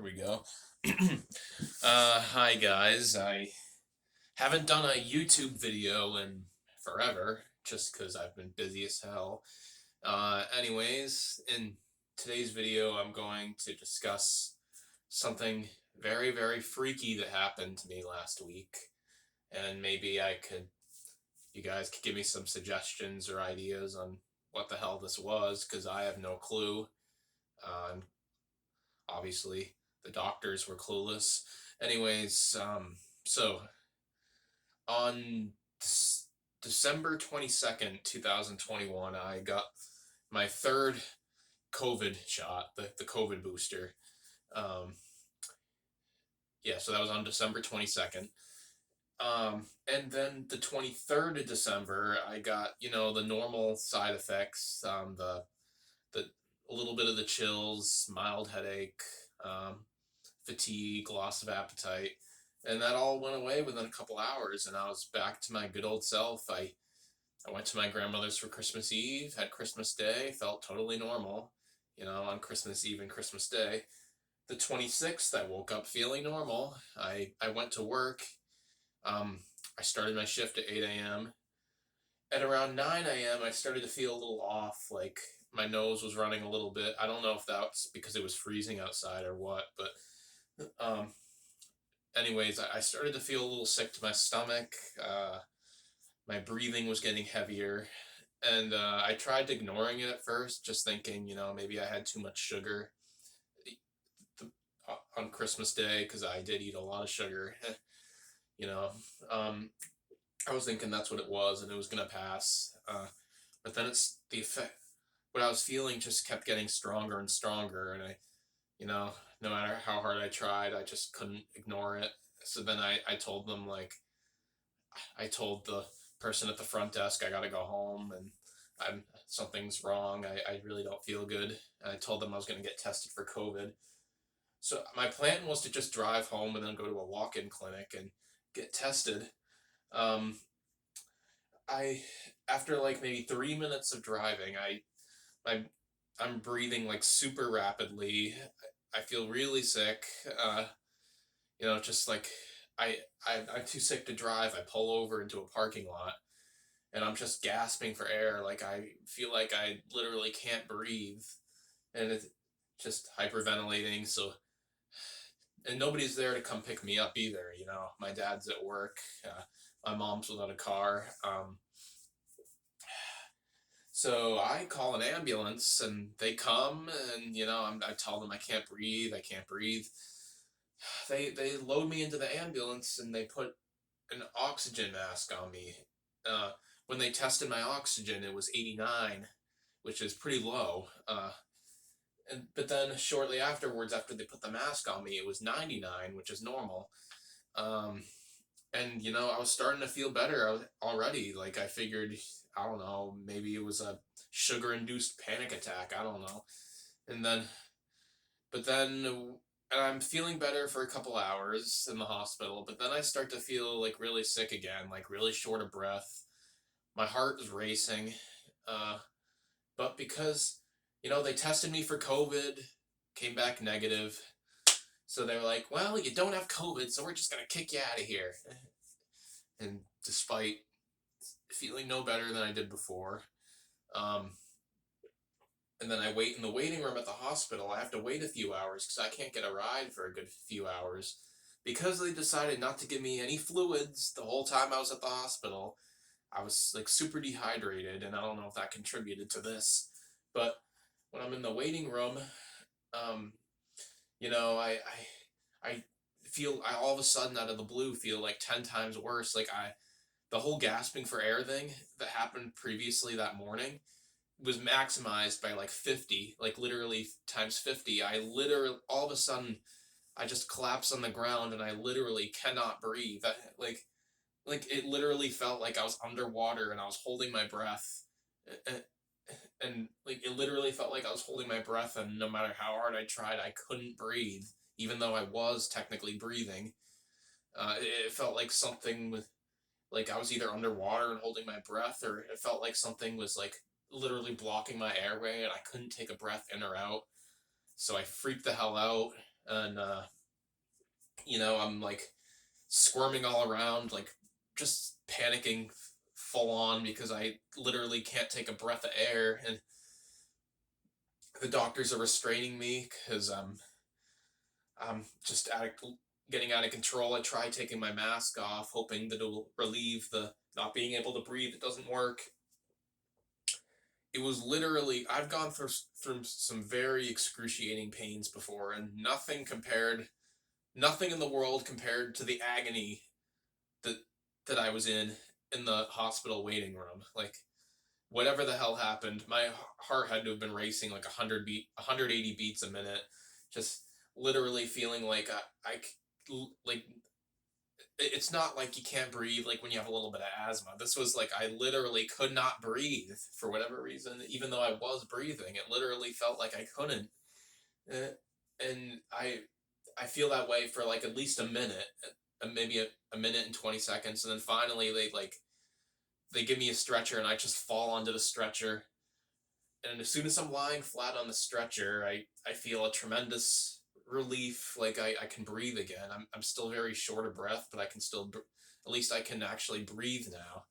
There we go. Hi guys. I haven't done a YouTube video in forever, just because I've been busy as hell. Anyways, in today's video, I'm going to discuss something very, very freaky that happened to me last week, and maybe you guys could give me some suggestions or ideas on what the hell this was, because I have no clue. And obviously, the doctors were clueless. Anyways, so on December 22nd, 2021, I got my third COVID shot, the COVID booster. Um, yeah, so that was on December 22nd. And then the 23rd of December, I got, the normal side effects, the a little bit of the chills, mild headache, um, fatigue, loss of appetite, and that all went away within a couple hours, and I was back to my good old self. I went to my grandmother's for Christmas Eve, had Christmas Day, felt totally normal, on Christmas Eve and Christmas Day. The 26th, I woke up feeling normal. I went to work. Um, I started my shift at 8 a.m. At around 9 a.m., I started to feel a little off, like my nose was running a little bit. I don't know if that's because it was freezing outside or what, but anyways, I started to feel a little sick to my stomach. My breathing was getting heavier, and I tried ignoring it at first, just thinking, maybe I had too much sugar on Christmas Day because I did eat a lot of sugar. you know, um, I was thinking that's what it was, and it was gonna pass. But then it's the effect. What I was feeling just kept getting stronger and stronger, and no matter how hard I tried, I just couldn't ignore it. So then I told them, like, I told the person at the front desk I gotta go home, and something's wrong. I really don't feel good. And I told them I was gonna get tested for COVID. So my plan was to just drive home and then go to a walk-in clinic and get tested. Um, I After like maybe 3 minutes of driving, I I'm breathing like super rapidly. I feel really sick. Just like I'm too sick to drive. I pull over into a parking lot and I'm just gasping for air. Like I feel like I literally can't breathe, and it's just hyperventilating. So, and nobody's there to come pick me up either. My dad's at work. My mom's without a car. So I call an ambulance and they come, and I tell them I can't breathe. I can't breathe. They load me into the ambulance and they put an oxygen mask on me. Uh, when they tested my oxygen, it was 89, which is pretty low. But then shortly afterwards, after they put the mask on me, it was 99, which is normal. Um, and I was starting to feel better already. Like I figured, I don't know, maybe it was a sugar-induced panic attack. I don't know. And then, but then, and I'm feeling better for a couple hours in the hospital. But then I start to feel like really sick again, like really short of breath. My heart is racing. Uh, but because they tested me for COVID, came back negative. So they were like, "Well, you don't have COVID, so we're just gonna kick you out of here." And despite feeling no better than I did before, um, and then I wait in the waiting room at the hospital. I have to wait a few hours because I can't get a ride for a good few hours because they decided not to give me any fluids the whole time I was at the hospital. I was like super dehydrated, and I don't know if that contributed to this. But when I'm in the waiting room, um, I feel I all of a sudden out of the blue feel like 10 times worse. Like the whole gasping for air thing that happened previously that morning was maximized by like 50, like literally times 50. I literally all of a sudden I just collapse on the ground and I literally cannot breathe. Like it literally felt like I was underwater and I was holding my breath. And, and like it literally felt like I was holding my breath, and no matter how hard I tried, I couldn't breathe, even though I was technically breathing. It felt like something with like I was either underwater and holding my breath, or it felt like something was like literally blocking my airway and I couldn't take a breath in or out. So I freaked the hell out. and I'm like squirming all around, like just panicking full on because I literally can't take a breath of air, and the doctors are restraining me because I'm just getting out of control. I try taking my mask off, hoping that it will relieve the not being able to breathe. It doesn't work. It was literally I've gone through some very excruciating pains before, and nothing in the world compared to the agony that I was in the hospital waiting room. Like whatever the hell happened, my heart had to have been racing like 180 beats a minute, just literally feeling like like it's not like you can't breathe like when you have a little bit of asthma. This was like I literally could not breathe for whatever reason, even though I was breathing. It literally felt like I couldn't. Uh, and I feel that way for like at least a minute, maybe a minute and 20 seconds, and then finally they give me a stretcher and I just fall onto the stretcher. And as soon as I'm lying flat on the stretcher, I feel a tremendous relief, like I can breathe again. I'm still very short of breath, but I can still at least I can actually breathe now.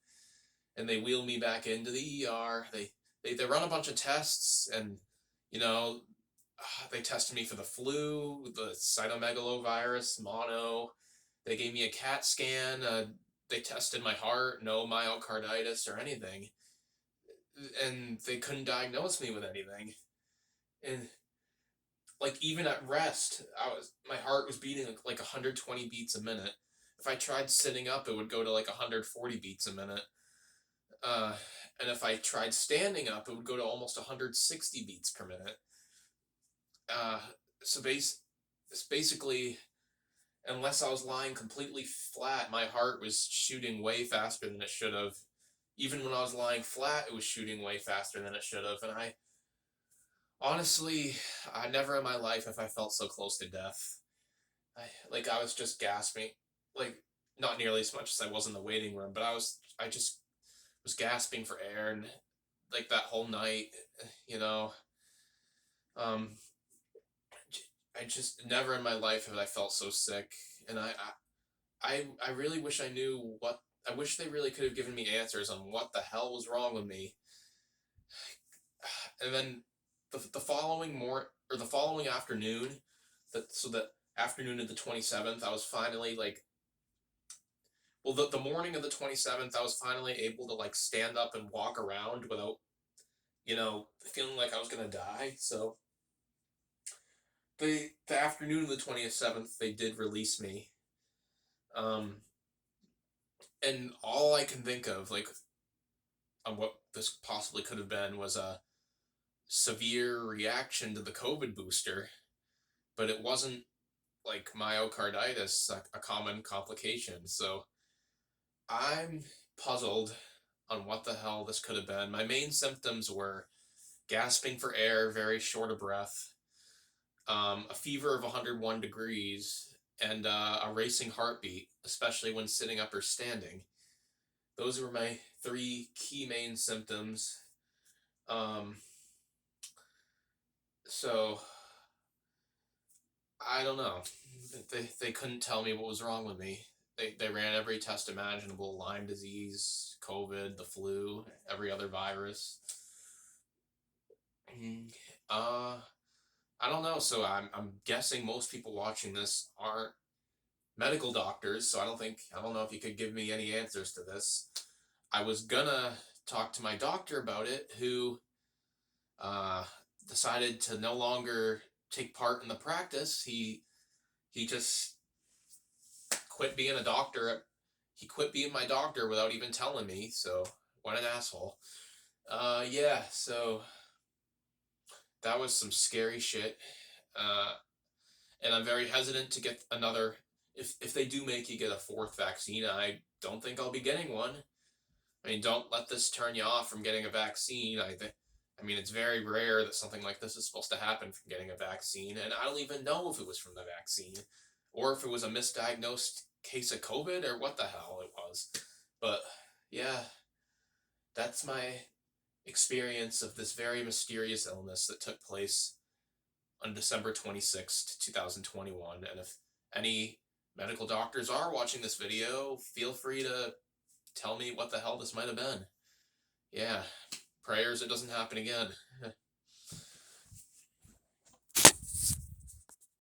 And they wheel me back into the ER. They run a bunch of tests, and you know they tested me for the flu, the cytomegalovirus, mono. They gave me a CAT scan. They tested my heart, no myocarditis or anything, and they couldn't diagnose me with anything. And like even at rest, my heart was beating like 120 beats a minute. If I tried sitting up, it would go to like 140 beats a minute. Uh, and if I tried standing up, it would go to almost 160 beats per minute. Uh, so basically, unless I was lying completely flat, my heart was shooting way faster than it should have. Even when I was lying flat, it was shooting way faster than it should have. And I honestly, I never in my life have I felt so close to death. I was just gasping, like not nearly as much as I was in the waiting room, but I just was gasping for air, and like that whole night, you know, um, I just never in my life have I felt so sick, and I really wish I knew what. I wish they really could have given me answers on what the hell was wrong with me. And then the following the following afternoon, the afternoon of the 27th, I was finally like, well, the morning of the 27th, I was finally able to like stand up and walk around without, feeling like I was gonna die. So the afternoon of the 27th, they did release me. Um, and all I can think of, like, on what this possibly could have been, was a severe reaction to the COVID booster, but it wasn't like myocarditis, a common complication. So I'm puzzled on what the hell this could have been. My main symptoms were gasping for air, very short of breath, a fever of 101 degrees, and a racing heartbeat, especially when sitting up or standing. Those were my three key main symptoms. Um, so I don't know. They couldn't tell me what was wrong with me. They ran every test imaginable: Lyme disease, COVID, the flu, every other virus. Mm, Uh, I don't know. So I'm guessing most people watching this aren't medical doctors. So I don't know if you could give me any answers to this. I was gonna talk to my doctor about it, who uh, decided to no longer take part in the practice. He just quit being a doctor. He quit being my doctor without even telling me. So what an asshole. Yeah. So that was some scary shit. Uh, and I'm very hesitant to get another. If they do make you get a fourth vaccine, I don't think I'll be getting one. I mean, don't let this turn you off from getting a vaccine. I mean, it's very rare that something like this is supposed to happen from getting a vaccine, and I don't even know if it was from the vaccine, or if it was a misdiagnosed case of COVID, or what the hell it was. But yeah, that's my experience of this very mysterious illness that took place on December 26th, 2021. And if any medical doctors are watching this video, feel free to tell me what the hell this might have been. Yeah, prayers it doesn't happen again.